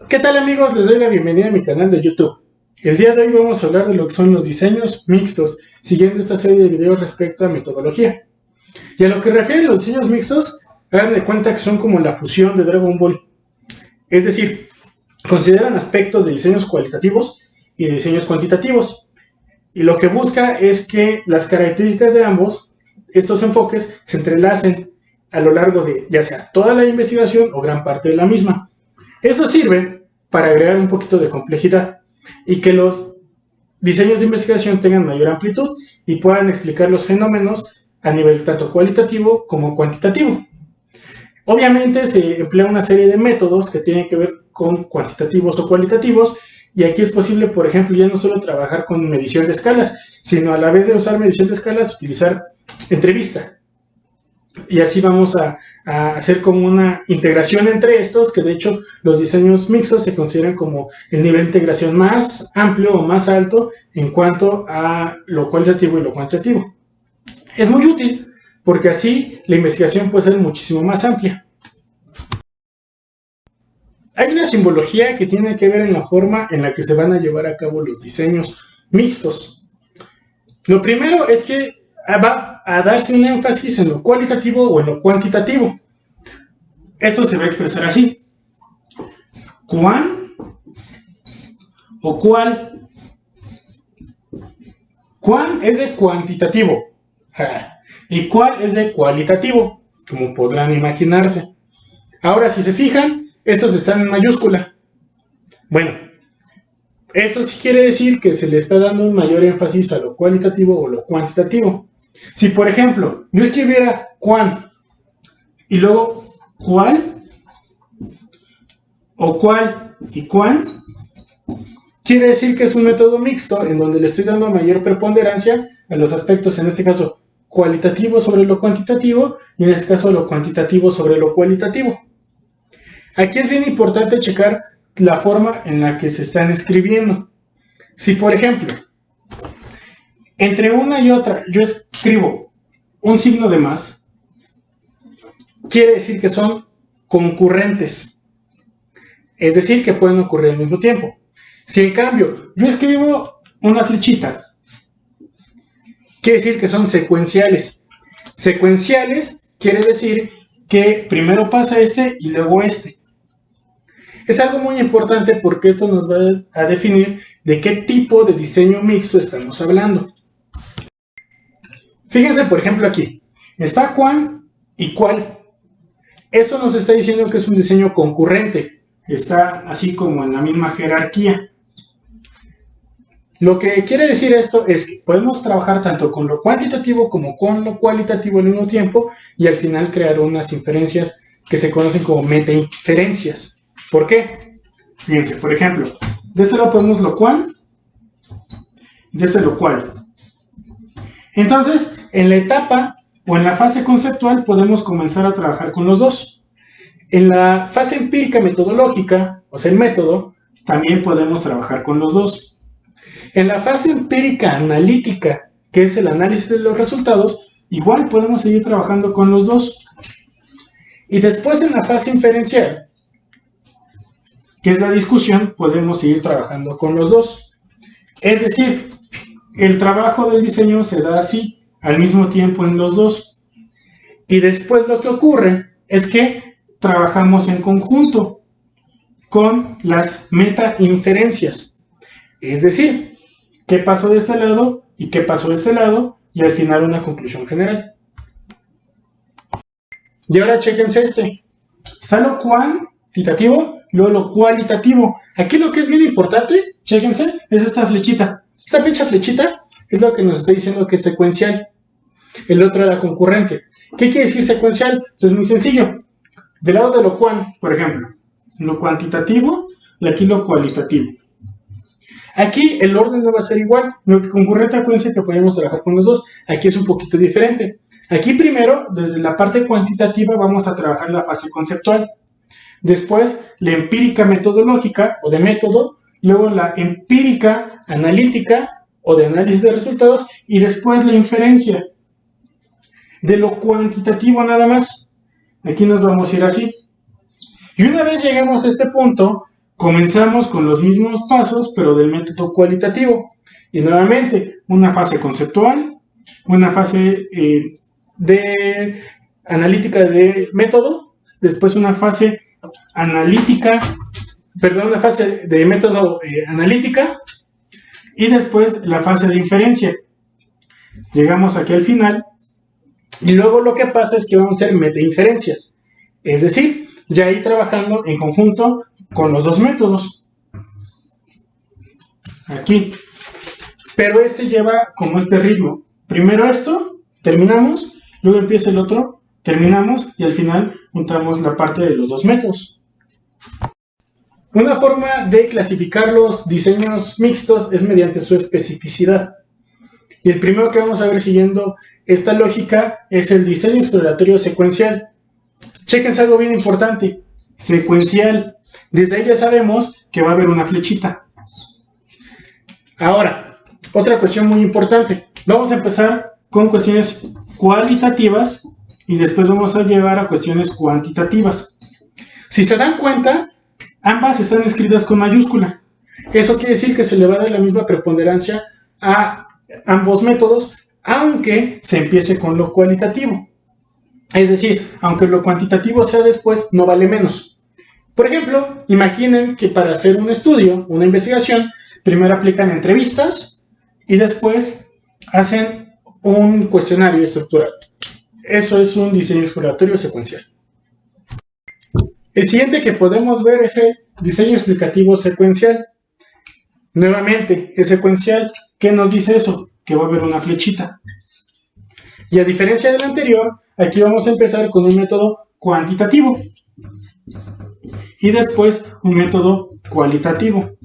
¿Qué tal amigos? Les doy la bienvenida a mi canal de YouTube. El día de hoy vamos a hablar de lo que son los diseños mixtos, siguiendo esta serie de videos respecto a metodología. Y a lo que refieren los diseños mixtos, hagan de cuenta que son como la fusión de Dragon Ball. Es decir, consideran aspectos de diseños cualitativos y de diseños cuantitativos. Y lo que busca es que las características de ambos, estos enfoques, se entrelacen a lo largo de ya sea toda la investigación o gran parte de la misma. Eso sirve para agregar un poquito de complejidad y que los diseños de investigación tengan mayor amplitud y puedan explicar los fenómenos a nivel tanto cualitativo como cuantitativo. Obviamente se emplea una serie de métodos que tienen que ver con cuantitativos o cualitativos, y aquí es posible, por ejemplo, ya no solo trabajar con medición de escalas, sino a la vez de usar medición de escalas, utilizar entrevista. Y así vamos a hacer como una integración entre estos, que de hecho los diseños mixtos se consideran como el nivel de integración más amplio o más alto en cuanto a lo cualitativo y lo cuantitativo. Es muy útil porque así la investigación puede ser muchísimo más amplia. Hay una simbología que tiene que ver en la forma en la que se van a llevar a cabo los diseños mixtos. Lo primero es que va a darse un énfasis en lo cualitativo o en lo cuantitativo. Esto se va a expresar así. ¿Cuán o cuál? ¿Cuán es de cuantitativo? ¿Y cuál es de cualitativo? Como podrán imaginarse. Ahora, si se fijan, estos están en mayúscula. Bueno, eso sí quiere decir que se le está dando un mayor énfasis a lo cualitativo o lo cuantitativo. Si, por ejemplo, yo escribiera cuán y luego cuál o cuál y cuán, quiere decir que es un método mixto en donde le estoy dando mayor preponderancia a los aspectos, en este caso, cualitativo sobre lo cuantitativo y en este caso lo cuantitativo sobre lo cualitativo. Aquí es bien importante checar la forma en la que se están escribiendo. Si, por ejemplo, entre una y otra yo escribo un signo de más, quiere decir que son concurrentes. Es decir, que pueden ocurrir al mismo tiempo. Si en cambio yo escribo una flechita, quiere decir que son secuenciales. Secuenciales quiere decir que primero pasa este y luego este. Es algo muy importante porque esto nos va a definir de qué tipo de diseño mixto estamos hablando. Fíjense, por ejemplo, aquí. Está cuán y cuál. Eso nos está diciendo que es un diseño concurrente. Está así como en la misma jerarquía. Lo que quiere decir esto es que podemos trabajar tanto con lo cuantitativo como con lo cualitativo al mismo tiempo y al final crear unas inferencias que se conocen como metainferencias. ¿Por qué? Fíjense, por ejemplo, de este lado podemos lo cual, de este lo cual. Entonces, en la etapa o en la fase conceptual podemos comenzar a trabajar con los dos. En la fase empírica metodológica, o sea, el método, también podemos trabajar con los dos. En la fase empírica analítica, que es el análisis de los resultados, igual podemos seguir trabajando con los dos. Y después en la fase inferencial, que es la discusión, podemos seguir trabajando con los dos. Es decir, el trabajo del diseño se da así, al mismo tiempo en los dos. Y después lo que ocurre es que trabajamos en conjunto con las metainferencias. Es decir, qué pasó de este lado y qué pasó de este lado, y al final una conclusión general. Y ahora chéquense este. Está lo cuantitativo y luego lo cualitativo. Aquí lo que es bien importante, chéquense, es esta flechita. Esta pinche flechita es lo que nos está diciendo que es secuencial. El otro era concurrente. ¿Qué quiere decir secuencial? Pues es muy sencillo. Del lado de lo cuan, por ejemplo, lo cuantitativo y aquí lo cualitativo. Aquí el orden no va a ser igual, lo que concurrente acuérdense que podemos trabajar con los dos. Aquí es un poquito diferente. Aquí primero, desde la parte cuantitativa, vamos a trabajar la fase conceptual. Después, la empírica metodológica o de método, luego la empírica analítica o de análisis de resultados y después la inferencia. De lo cuantitativo nada más. Aquí nos vamos a ir así. Y una vez lleguemos a este punto, Comenzamos con los mismos pasos, pero del método cualitativo. Y nuevamente, una fase conceptual, una fase de analítica de método, después una fase una fase de método analítica, y después la fase de inferencia. Llegamos aquí al final, y luego lo que pasa es que vamos a hacer metainferencias, es decir, ya ir trabajando en conjunto con los dos métodos. Aquí. Pero este lleva como este ritmo. Primero esto, terminamos, luego empieza el otro, terminamos, y al final juntamos la parte de los dos métodos. Una forma de clasificar los diseños mixtos es mediante su especificidad. Y el primero que vamos a ver siguiendo esta lógica es el diseño exploratorio secuencial. Chéquense algo bien importante, secuencial. Desde ahí ya sabemos que va a haber una flechita. Ahora, otra cuestión muy importante. Vamos a empezar con cuestiones cualitativas y después vamos a llevar a cuestiones cuantitativas. Si se dan cuenta, ambas están escritas con mayúscula. Eso quiere decir que se le va a dar la misma preponderancia a ambos métodos, aunque se empiece con lo cualitativo. Es decir, aunque lo cuantitativo sea después, no vale menos. Por ejemplo, imaginen que para hacer un estudio, una investigación, primero aplican entrevistas y después hacen un cuestionario estructurado. Eso es un diseño exploratorio secuencial. El siguiente que podemos ver es el diseño explicativo secuencial. Nuevamente, es secuencial. ¿Qué nos dice eso? Que va a haber una flechita. Y a diferencia del anterior, aquí vamos a empezar con un método cuantitativo y después un método cualitativo.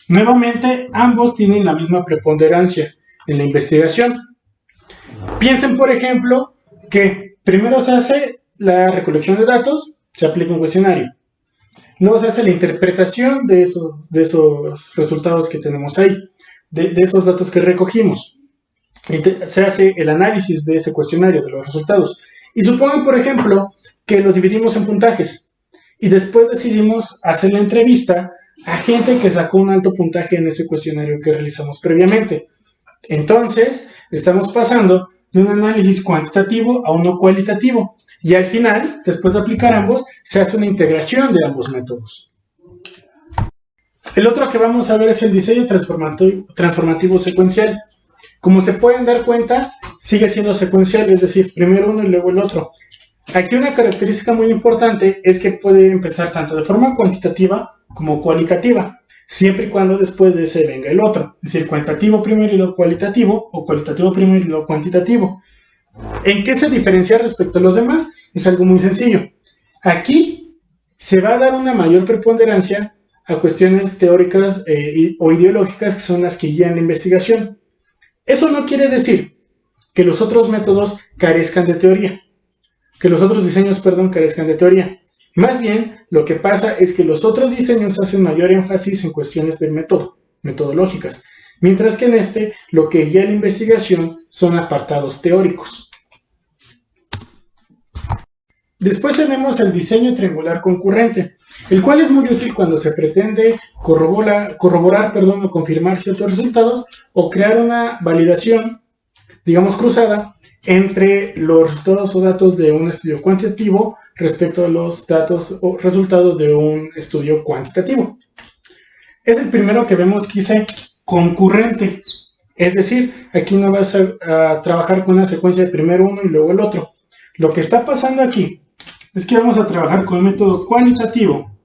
Nuevamente, ambos tienen la misma preponderancia en la investigación. Piensen, por ejemplo, que primero se hace la recolección de datos, se aplica un cuestionario. Luego se hace la interpretación de esos resultados que tenemos ahí, de esos datos que recogimos. Se hace el análisis de ese cuestionario, de los resultados. Y supongan, por ejemplo, que lo dividimos en puntajes y después decidimos hacer la entrevista a gente que sacó un alto puntaje en ese cuestionario que realizamos previamente. Entonces, estamos pasando de un análisis cuantitativo a uno cualitativo. Y al final, después de aplicar ambos, se hace una integración de ambos métodos. El otro que vamos a ver es el diseño transformativo secuencial. Como se pueden dar cuenta, sigue siendo secuencial, es decir, primero uno y luego el otro. Aquí una característica muy importante es que puede empezar tanto de forma cuantitativa como cualitativa, siempre y cuando después de ese venga el otro. Es decir, cuantitativo primero y luego cualitativo, o cualitativo primero y luego cuantitativo. ¿En qué se diferencia respecto a los demás? Es algo muy sencillo. Aquí se va a dar una mayor preponderancia a cuestiones teóricas o ideológicas que son las que guían la investigación. Eso no quiere decir que los otros métodos carezcan de teoría, que los otros diseños, carezcan de teoría. Más bien, lo que pasa es que los otros diseños hacen mayor énfasis en cuestiones de metodológicas, mientras que en este, lo que guía la investigación son apartados teóricos. Después tenemos el diseño triangular concurrente, el cual es muy útil cuando se pretende corroborar o confirmar ciertos resultados o crear una validación, digamos cruzada, entre los resultados o datos de un estudio cuantitativo respecto a los datos o resultados de un estudio cuantitativo. Es el primero que vemos que dice concurrente, es decir, aquí no vas a trabajar con una secuencia de primero uno y luego el otro. Lo que está pasando aquí es que vamos a trabajar con un método cualitativo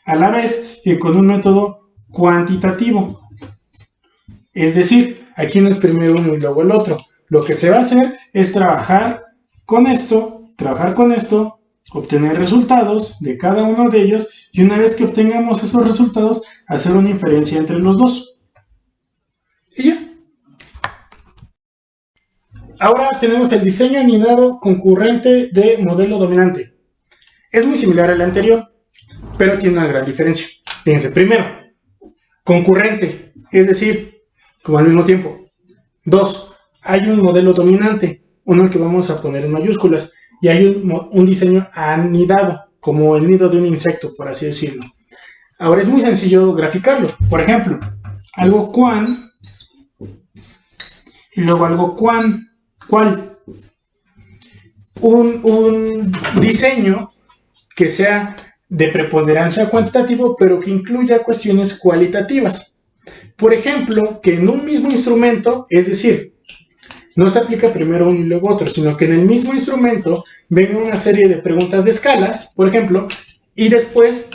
a la vez que con un método cuantitativo. Es decir, aquí no es primero uno y luego el otro. Lo que se va a hacer es trabajar con esto, obtener resultados de cada uno de ellos y una vez que obtengamos esos resultados, hacer una inferencia entre los dos. Y ya. Ahora tenemos el diseño aninado concurrente de modelo dominante. Es muy similar al anterior, pero tiene una gran diferencia. Fíjense, primero, concurrente, es decir, como al mismo tiempo. 2. Hay un modelo dominante, uno que vamos a poner en mayúsculas, y hay un diseño anidado, como el nido de un insecto, por así decirlo. Ahora es muy sencillo graficarlo. Por ejemplo, algo cuan y luego algo cual. Un diseño que sea de preponderancia cuantitativo, pero que incluya cuestiones cualitativas. Por ejemplo, que en un mismo instrumento, es decir, no se aplica primero uno y luego otro, sino que en el mismo instrumento venga una serie de preguntas de escalas, por ejemplo, y después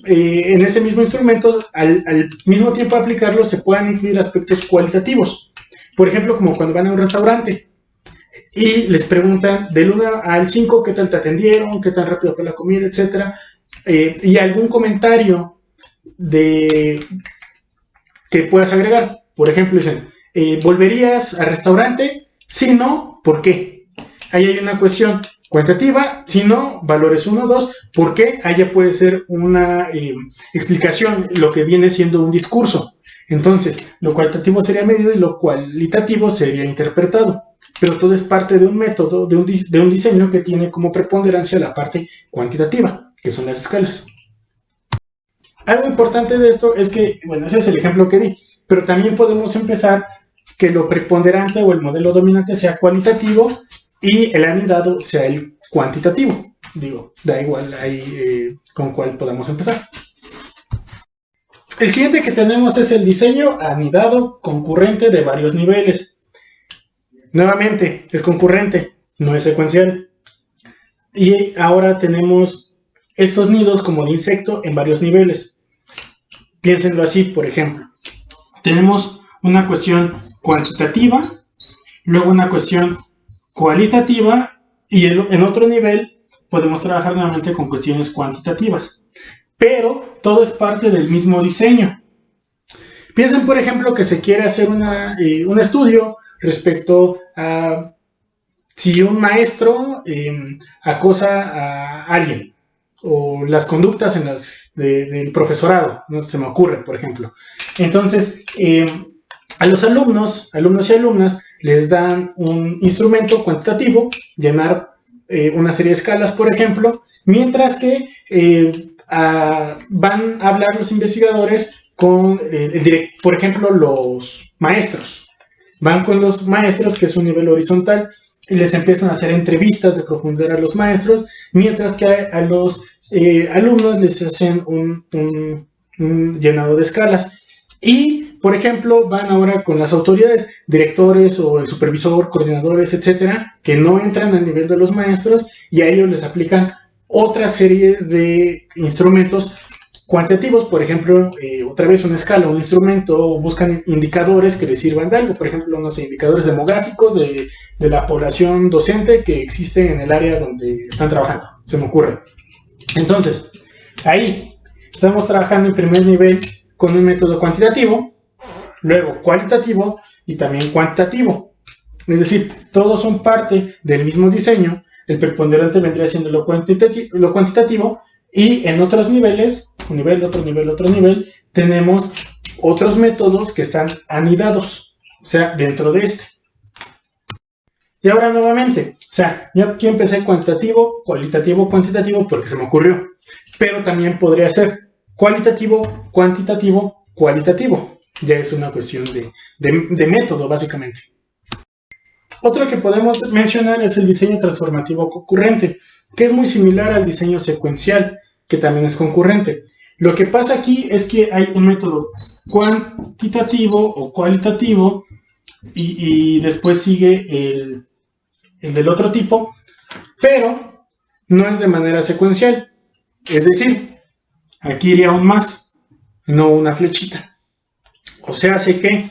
en ese mismo instrumento, al mismo tiempo de aplicarlo, se puedan incluir aspectos cualitativos. Por ejemplo, como cuando van a un restaurante y les preguntan del 1 al 5 qué tal te atendieron, qué tan rápido fue la comida, etc. Y algún comentario que puedas agregar. Por ejemplo, dicen, ¿volverías al restaurante? Si no, ¿por qué? Ahí hay una cuestión cuantitativa, si no, valores 1, 2, ¿por qué? Ahí ya puede ser una explicación, lo que viene siendo un discurso. Entonces, lo cualitativo sería medido y lo cualitativo sería interpretado. Pero todo es parte de un método, de un diseño que tiene como preponderancia la parte cuantitativa, que son las escalas. Algo importante de esto es que, bueno, ese es el ejemplo que di, pero también podemos empezar que lo preponderante o el modelo dominante sea cualitativo y el anidado sea el cuantitativo. Digo, da igual ahí con cuál podamos empezar. El siguiente que tenemos es el diseño anidado concurrente de varios niveles. Nuevamente, es concurrente, no es secuencial. Y ahora tenemos estos nidos como de insecto en varios niveles. Piénsenlo así, por ejemplo. Tenemos una cuestión cuantitativa, luego una cuestión cualitativa y en otro nivel podemos trabajar nuevamente con cuestiones cuantitativas. Pero todo es parte del mismo diseño. Piensen, por ejemplo, que se quiere hacer un estudio respecto a si un maestro acosa a alguien o las conductas del profesorado, no se me ocurre, por ejemplo. Entonces, a los alumnos y alumnas les dan un instrumento cuantitativo, llenar una serie de escalas, por ejemplo, mientras que van a hablar los investigadores con, por ejemplo, los maestros. Van con los maestros, que es un nivel horizontal, y les empiezan a hacer entrevistas de profundidad a los maestros, mientras que a los alumnos les hacen un llenado de escalas. Y, por ejemplo, van ahora con las autoridades, directores o el supervisor, coordinadores, etcétera, que no entran al nivel de los maestros y a ellos les aplican otra serie de instrumentos cuantitativos, por ejemplo, otra vez una escala, un instrumento, o buscan indicadores que les sirvan de algo, por ejemplo, no sé, indicadores demográficos de la población docente que existe en el área donde están trabajando, se me ocurre. Entonces, ahí estamos trabajando en primer nivel con un método cuantitativo, luego cualitativo y también cuantitativo. Es decir, todos son parte del mismo diseño, el preponderante vendría siendo lo cuantitativo, y en otros niveles, un nivel, otro nivel, otro nivel, tenemos otros métodos que están anidados, o sea, dentro de este. Y ahora nuevamente, o sea, yo aquí empecé cuantitativo, cualitativo, cuantitativo, porque se me ocurrió, pero también podría ser cualitativo, cuantitativo, cualitativo. Ya es una cuestión de método, básicamente. Otro que podemos mencionar es el diseño transformativo concurrente, que es muy similar al diseño secuencial, que también es concurrente. Lo que pasa aquí es que hay un método cuantitativo o cualitativo y después sigue el del otro tipo, pero no es de manera secuencial. Es decir, aquí iría un más, no una flechita. O sea, hace que,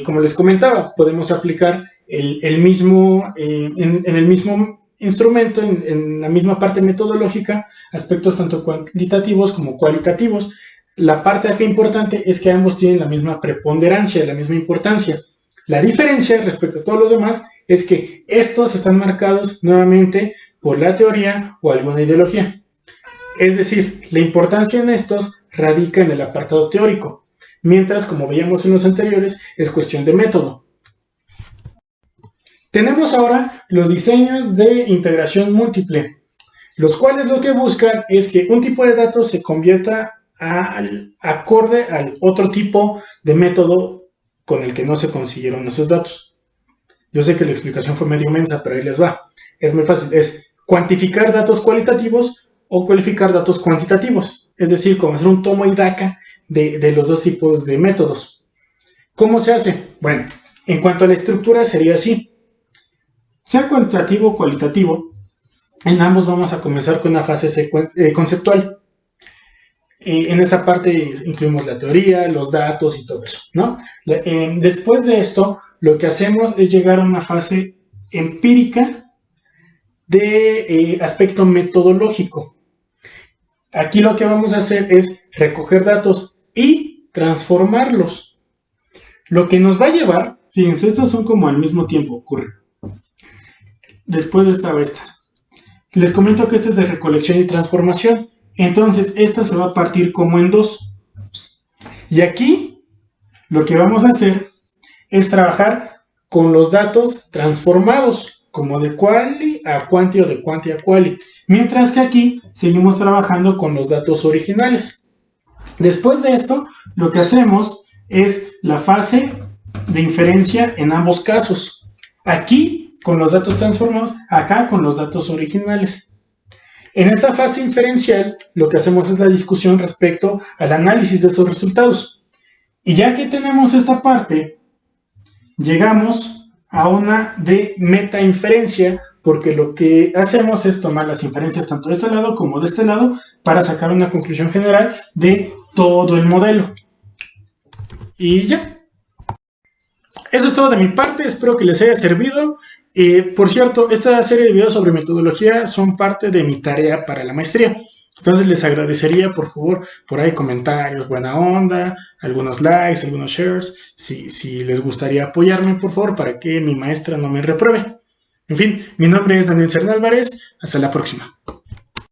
como les comentaba, podemos aplicar el mismo, en el mismo instrumento, en la misma parte metodológica, aspectos tanto cuantitativos como cualitativos. La parte acá importante es que ambos tienen la misma preponderancia, la misma importancia. La diferencia respecto a todos los demás es que estos están marcados nuevamente por la teoría o alguna ideología. Es decir, la importancia en estos radica en el apartado teórico, mientras, como veíamos en los anteriores, es cuestión de método. Tenemos ahora los diseños de integración múltiple, los cuales lo que buscan es que un tipo de datos se convierta acorde al otro tipo de método con el que no se consiguieron esos datos. Yo sé que la explicación fue medio mensa, pero ahí les va. Es muy fácil, es cuantificar datos cualitativos o cualificar datos cuantitativos. Es decir, como hacer un toma y daca de los dos tipos de métodos. ¿Cómo se hace? Bueno, en cuanto a la estructura sería así. Sea cuantitativo o cualitativo, en ambos vamos a comenzar con una fase conceptual. En esta parte incluimos la teoría, los datos y todo eso, ¿no? Después de esto, lo que hacemos es llegar a una fase empírica de aspecto metodológico. Aquí lo que vamos a hacer es recoger datos y transformarlos. Lo que nos va a llevar, fíjense, estos son como al mismo tiempo ocurre. Después de esta. Les comento que esta es de recolección y transformación. Entonces, esta se va a partir como en dos. Y aquí, lo que vamos a hacer es trabajar con los datos transformados, como de quali a quanti o de quanti a quali. Mientras que aquí seguimos trabajando con los datos originales. Después de esto, lo que hacemos es la fase de inferencia en ambos casos. Aquí con los datos transformados, acá con los datos originales. En esta fase inferencial, lo que hacemos es la discusión respecto al análisis de esos resultados. Y ya que tenemos esta parte, llegamos a una de metainferencia, porque lo que hacemos es tomar las inferencias tanto de este lado como de este lado para sacar una conclusión general de todo el modelo. Y ya. Eso es todo de mi parte, espero que les haya servido. Por cierto, esta serie de videos sobre metodología son parte de mi tarea para la maestría. Entonces les agradecería, por favor, por ahí comentarios, buena onda, algunos likes, algunos shares, si les gustaría apoyarme, por favor, para que mi maestra no me repruebe. En fin, mi nombre es Daniel Serna Álvarez, hasta la próxima.